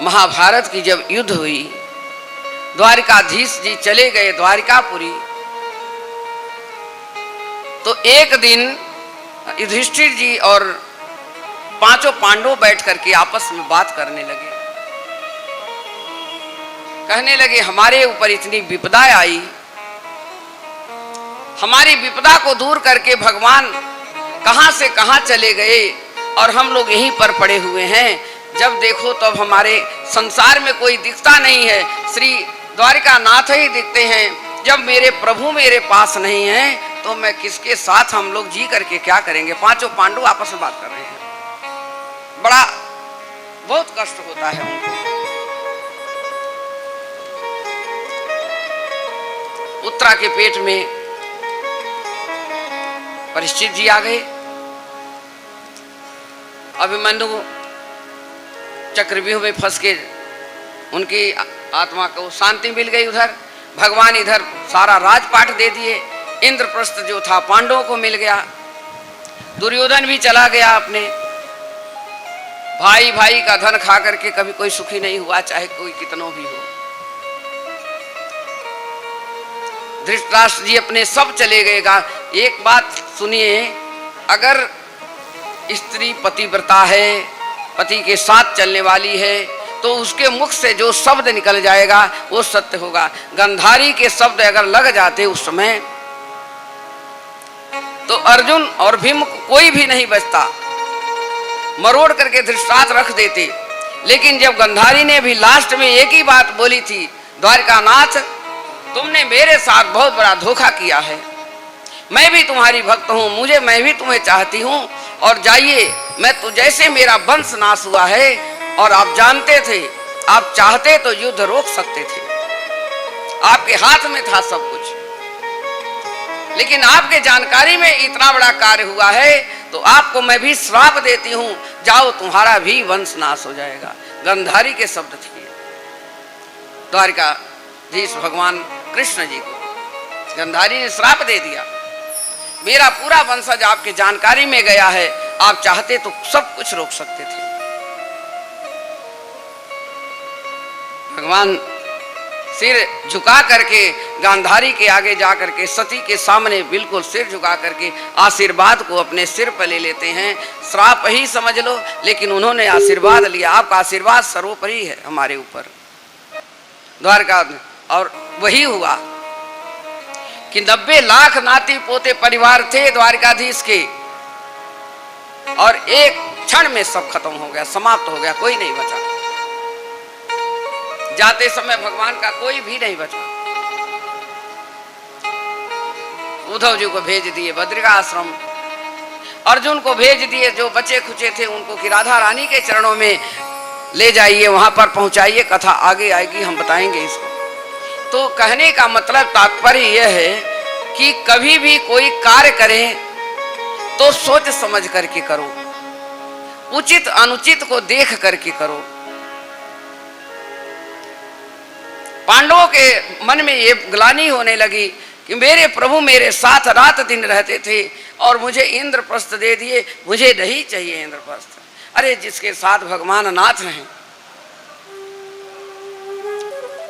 महाभारत की जब युद्ध हुई, द्वारिकाधीश जी चले गए द्वारिकापुरी, तो एक दिन युधिष्ठिर जी और पांचों पांडव बैठ करके आपस में बात करने लगे। कहने लगे हमारे ऊपर इतनी विपदा आई, हमारी विपदा को दूर करके भगवान कहां से कहां चले गए और हम लोग यहीं पर पड़े हुए हैं। जब देखो तब तो हमारे संसार में कोई दिखता नहीं है, श्री द्वारिकानाथ ही दिखते हैं। जब मेरे प्रभु मेरे पास नहीं है तो मैं किसके साथ हम लोग जी करके क्या करेंगे। पांचों पांडव आपस में बात कर रहे हैं। बड़ा बहुत कष्ट होता है उनको। उत्तरा के पेट में परीक्षित जी आ गए। अभिमन्यु चक्रव्यूह में फंस के उनकी आत्मा को शांति मिल गई। उधर भगवान इधर सारा राजपाट दे दिए। इंद्रप्रस्थ जो था पांडवों को मिल गया। दुर्योधन भी चला गया अपने। भाई भाई का धन खा करके कभी कोई सुखी नहीं हुआ, चाहे कोई कितनों भी हो। धृतराष्ट्र जी अपने सब चले गएगा। एक बात सुनिए, अगर स्त्री पतिव्रता है, पति के साथ चलने वाली है, तो उसके मुख से जो शब्द निकल जाएगा वो सत्य होगा। गंधारी के शब्द अगर लग जाते उस समय तो अर्जुन और भीम कोई भी नहीं बचता, मरोड़ करके धृतराष्ट्र रख देते। लेकिन जब गंधारी ने भी लास्ट में एक ही बात बोली थी, द्वारिकानाथ तुमने मेरे साथ बहुत बड़ा धोखा किया है, मैं भी तुम्हारी भक्त हूँ, मैं भी तुम्हें चाहती हूँ, और जाइए, मैं तो जैसे मेरा वंश नाश हुआ है, और आप जानते थे, आप चाहते तो युद्ध रोक सकते थे, आपके हाथ में था सब कुछ, लेकिन आपके जानकारी में इतना बड़ा कार्य हुआ है तो आपको मैं भी श्राप देती हूँ, जाओ तुम्हारा भी वंश नाश हो जाएगा। गंधारी के शब्द थे। द्वारिकाधीश भगवान कृष्ण जी को गंधारी ने श्राप दे दिया, मेरा पूरा वंशज आपके जानकारी में गया है, आप चाहते तो सब कुछ रोक सकते थे। भगवान सिर झुका करके गांधारी के आगे जा करके सती के सामने बिल्कुल सिर झुका करके आशीर्वाद को अपने सिर पर ले लेते हैं। श्राप ही समझ लो, लेकिन उन्होंने आशीर्वाद लिया। आपका आशीर्वाद सर्वोपरि है हमारे ऊपर। द्वारका और वही हुआ कि 90 लाख नाती पोते परिवार थे द्वारकाधीश के, और एक क्षण में सब खत्म हो गया, समाप्त हो गया, कोई नहीं बचा। जाते समय भगवान का कोई भी नहीं बचा। उद्धव जी को भेज दिए बद्रिका आश्रम, अर्जुन को भेज दिए, जो बचे खुचे थे उनको कि राधा रानी के चरणों में ले जाइए, वहां पर पहुंचाइए, कथा आगे आएगी, हम बताएंगे इसको। तो कहने का मतलब तात्पर्य यह है कि कभी भी कोई कार्य करें तो सोच समझ करके करो, उचित अनुचित को देख करके करो। पांडवों के मन में ये ग्लानि होने लगी कि मेरे प्रभु मेरे साथ रात दिन रहते थे और मुझे इंद्रप्रस्थ दे दिए, मुझे नहीं चाहिए इंद्रप्रस्थ। अरे जिसके साथ भगवान नाथ हैं,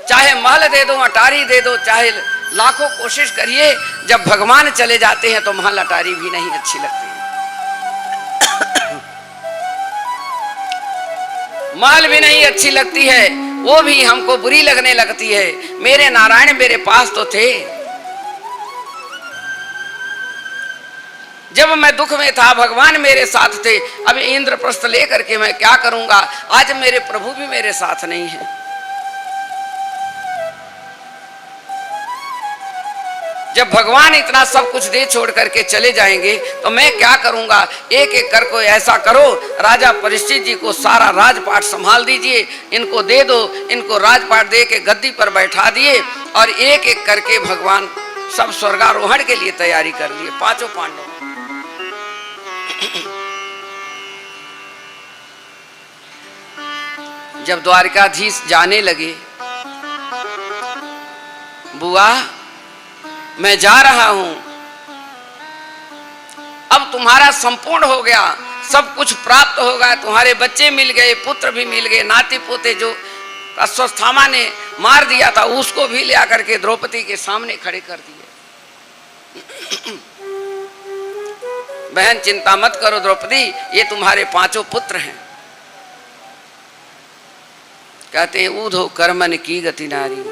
चाहे महल दे दो, अटारी दे दो, चाहे लाखों कोशिश करिए, जब भगवान चले जाते हैं तो महल अटारी भी नहीं अच्छी लगती है। महल भी नहीं अच्छी लगती है, वो भी हमको बुरी लगने लगती है। मेरे नारायण मेरे पास तो थे, जब मैं दुख में था भगवान मेरे साथ थे। अब इंद्रप्रस्थ लेकर के मैं क्या करूंगा, आज मेरे प्रभु भी मेरे साथ नहीं है। जब भगवान इतना सब कुछ दे छोड़ करके चले जाएंगे तो मैं क्या करूंगा। एक एक कर को ऐसा करो, राजा परीक्षित जी को सारा राजपाट संभाल दीजिए, इनको दे दो, इनको राजपाट दे के गद्दी पर बैठा दिए, और एक एक करके भगवान सब स्वर्गारोहण के लिए तैयारी कर लिए, पांचों पांडव। जब द्वारिकाधीश जाने लगे, बुआ मैं जा रहा हूं, अब तुम्हारा संपूर्ण हो गया, सब कुछ प्राप्त होगा, तुम्हारे बच्चे मिल गए, पुत्र भी मिल गए, नाती पोते जो अश्वत्थामा ने मार दिया था उसको भी ले आकर के द्रौपदी के सामने खड़े कर दिए। बहन चिंता मत करो द्रौपदी, ये तुम्हारे 5 पुत्र हैं। कहते ऊधो कर्मन की गति नारी,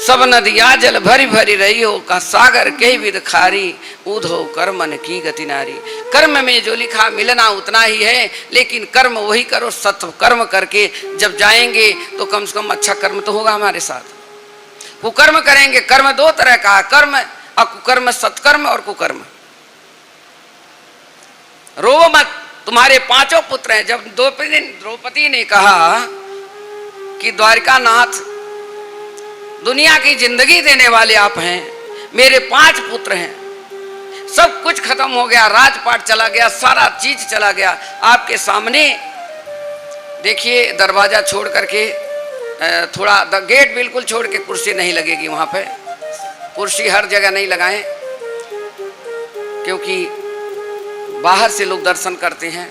सब नदिया जल भरी भरी रही हो, का सागर के विद खारी, ऊधो कर्मन की गति नारी। कर्म में जो लिखा मिलना उतना ही है, लेकिन कर्म वही करो, सत्य कर्म करके जब जाएंगे तो कम से कम अच्छा कर्म तो होगा हमारे साथ। कुकर्म करेंगे, कर्म 2 तरह का, कर्म अकुकर्म, सत्कर्म और कुकर्म। रो मत, तुम्हारे 5 पुत्र हैं। जब द्रौपदी ने कहा कि द्वारिकानाथ दुनिया की जिंदगी देने वाले आप हैं, मेरे 5 पुत्र हैं, सब कुछ खत्म हो गया, राजपाट चला गया, सारा चीज चला गया, आपके सामने देखिए दरवाजा छोड़ करके थोड़ा गेट बिल्कुल छोड़ के, कुर्सी नहीं लगेगी वहां पे, कुर्सी हर जगह नहीं लगाएं क्योंकि बाहर से लोग दर्शन करते हैं।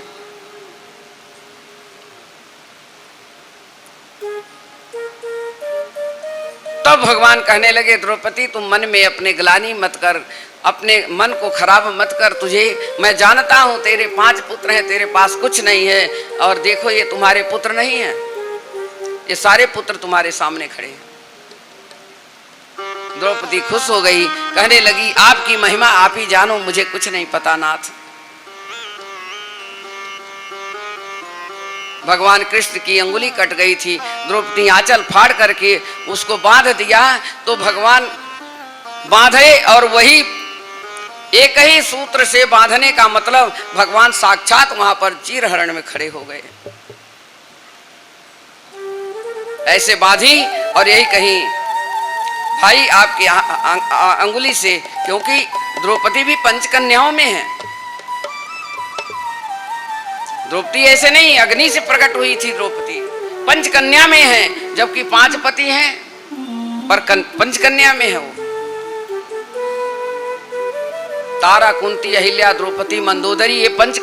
तब भगवान कहने लगे द्रौपदी तुम मन में अपने ग्लानि मत कर, अपने मन को खराब मत कर, तुझे मैं जानता हूं तेरे 5 पुत्र हैं, तेरे पास कुछ नहीं है, और देखो ये तुम्हारे पुत्र नहीं हैं, ये सारे पुत्र तुम्हारे सामने खड़े हैं। द्रौपदी खुश हो गई, कहने लगी आपकी महिमा आप ही जानो, मुझे कुछ नहीं पता नाथ। भगवान कृष्ण की अंगुली कट गई थी, द्रौपदी आंचल फाड़ करके उसको बांध दिया, तो भगवान बांधे, और वही एक ही सूत्र से बांधने का मतलब भगवान साक्षात वहां पर चीरहरण में खड़े हो गए। ऐसे बांधी और यही कहीं भाई आपकी अंगुली से, क्योंकि द्रौपदी भी पंचकन्याओं में है। द्रौपदी ऐसे नहीं अग्नि से प्रकट हुई थी, द्रौपदी पंचकन्या में है, जबकि 5 पति हैं पर पंचकन्या में है वो। तारा, कुंती, अहिल्या, द्रौपदी, मंदोदरी, ये पंच